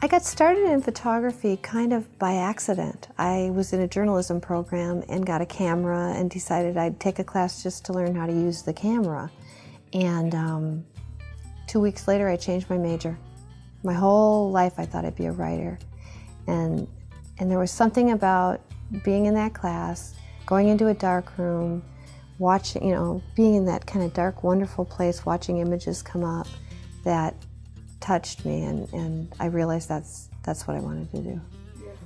I got started in photography kind of by accident. I was in a journalism program and got a camera and decided I'd take a class just to learn how to use the camera. And 2 weeks later I changed my major. My whole life I thought I'd be a writer. And there was something about being in that class, going into a dark room, watching, being in that kind of dark, wonderful place, watching images come up, that touched me, and I realized that's what I wanted to do.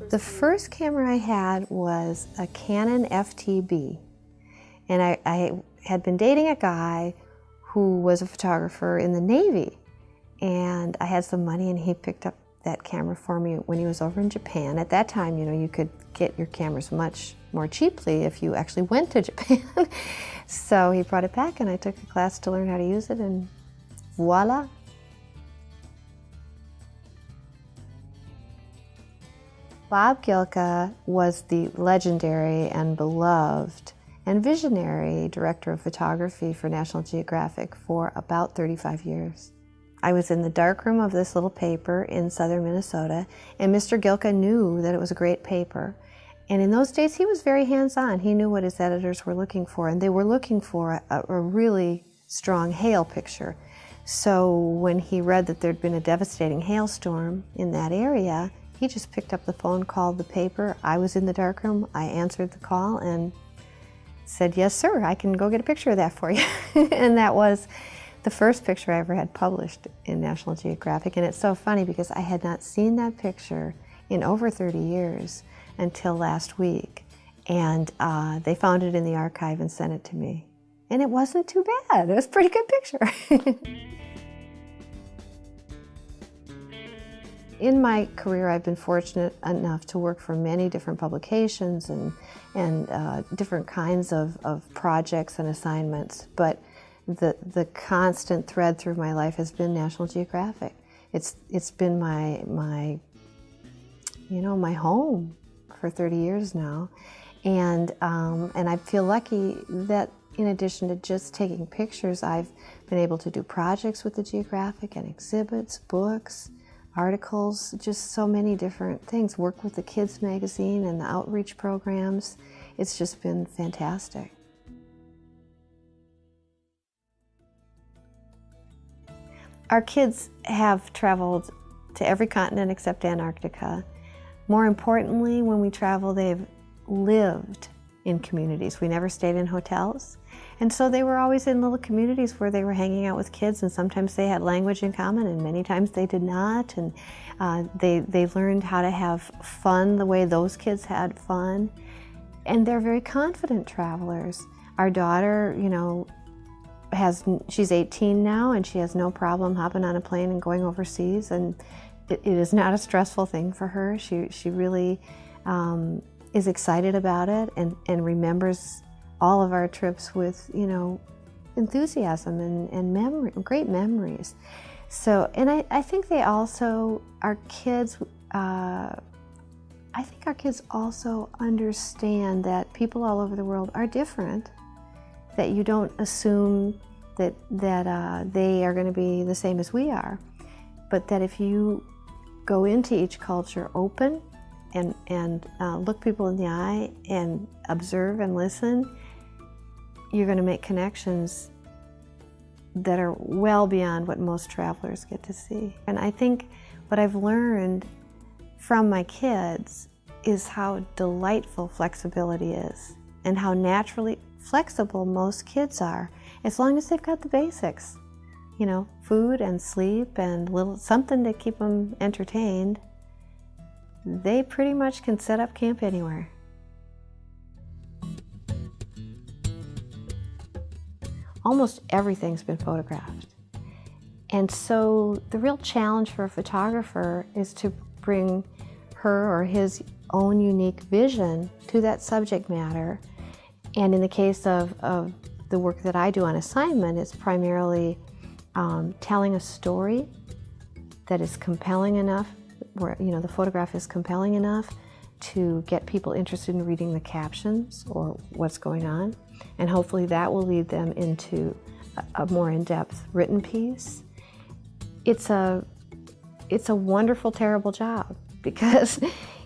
The first camera I had was a Canon FTB, and I had been dating a guy who was a photographer in the Navy, and I had some money and he picked up that camera for me when he was over in Japan. At that time, you could get your cameras much more cheaply if you actually went to Japan. So he brought it back and I took a class to learn how to use it, and voila. Bob Gilka was the legendary and beloved and visionary director of photography for National Geographic for about 35 years. I was in the darkroom of this little paper in southern Minnesota, and Mr. Gilka knew that it was a great paper. And in those days, he was very hands-on. He knew what his editors were looking for, and they were looking for a really strong hail picture. So when he read that there'd been a devastating hailstorm in that area, he just picked up the phone, called the paper. I was in the darkroom. I answered the call and said, "Yes, sir, I can go get a picture of that for you." And that was the first picture I ever had published in National Geographic. And it's so funny because I had not seen that picture in over 30 years until last week. And they found it in the archive and sent it to me. And it wasn't too bad. It was a pretty good picture. In my career, I've been fortunate enough to work for many different publications and different kinds of projects and assignments, but the constant thread through my life has been National Geographic. It's been my home for 30 years now, and I feel lucky that in addition to just taking pictures, I've been able to do projects with the Geographic and exhibits, books, articles, just so many different things, work with the kids magazine and the outreach programs. It's just been fantastic. Our kids have traveled to every continent except Antarctica. More importantly, when we travel, they've lived in communities. We never stayed in hotels. And so they were always in little communities where they were hanging out with kids, and sometimes they had language in common and many times they did not. And they learned how to have fun the way those kids had fun. And they're very confident travelers. Our daughter, she's 18 now and she has no problem hopping on a plane and going overseas, and it is not a stressful thing for her. She really is excited about it and remembers all of our trips with, enthusiasm and memory, great memories. So, and I think they also, I think our kids also understand that people all over the world are different, that you don't assume that they are going to be the same as we are, but that if you go into each culture open and look people in the eye and observe and listen, you're going to make connections that are well beyond what most travelers get to see. And I think what I've learned from my kids is how delightful flexibility is and how naturally flexible most kids are, as long as they've got the basics. Food and sleep and something to keep them entertained. They pretty much can set up camp anywhere. Almost everything's been photographed. And so the real challenge for a photographer is to bring her or his own unique vision to that subject matter. And in the case of the work that I do on assignment, it's primarily telling a story that is compelling enough, where the photograph is compelling enough to get people interested in reading the captions or what's going on. And hopefully that will lead them into a more in-depth written piece. It's a it's a wonderful, terrible job because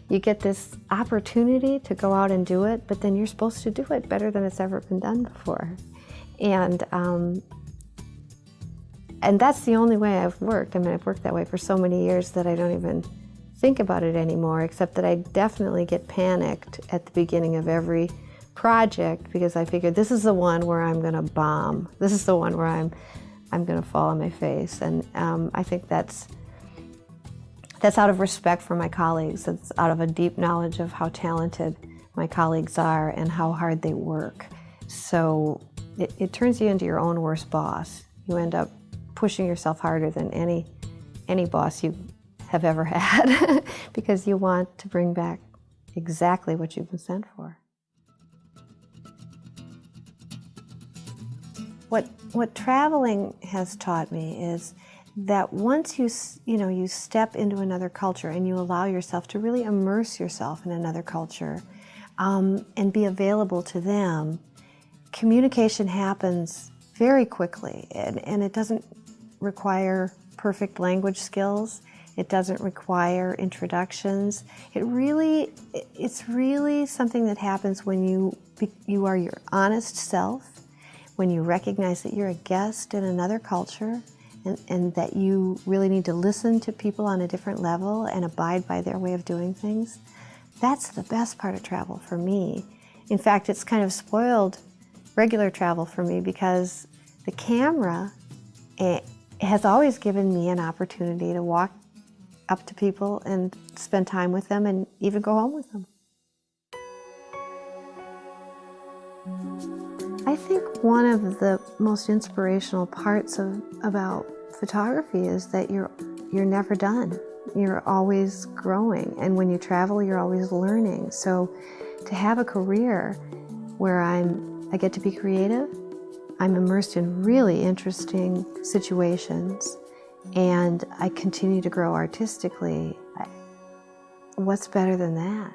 you get this opportunity to go out and do it, but then you're supposed to do it better than it's ever been done before. And that's the only way I've worked. I mean, I've worked that way for so many years that I don't even think about it anymore, except that I definitely get panicked at the beginning of every project because I figure this is the one where I'm going to bomb. This is the one where I'm going to fall on my face. And I think that's out of respect for my colleagues. It's out of a deep knowledge of how talented my colleagues are and how hard they work. So it turns you into your own worst boss. You end up pushing yourself harder than any boss you have ever had because you want to bring back exactly what you've been sent for. What traveling has taught me is that once you step into another culture and you allow yourself to really immerse yourself in another culture and be available to them, communication happens very quickly, and it doesn't require perfect language skills. It doesn't require introductions. It's really something that happens when you are your honest self, when you recognize that you're a guest in another culture, and that you really need to listen to people on a different level and abide by their way of doing things. That's the best part of travel for me. In fact, it's kind of spoiled regular travel for me because the camera has always given me an opportunity to walk up to people and spend time with them and even go home with them. I think one of the most inspirational parts about photography is that you're never done. You're always growing, and when you travel, you're always learning. So to have a career where I get to be creative, I'm immersed in really interesting situations, and I continue to grow artistically. What's better than that?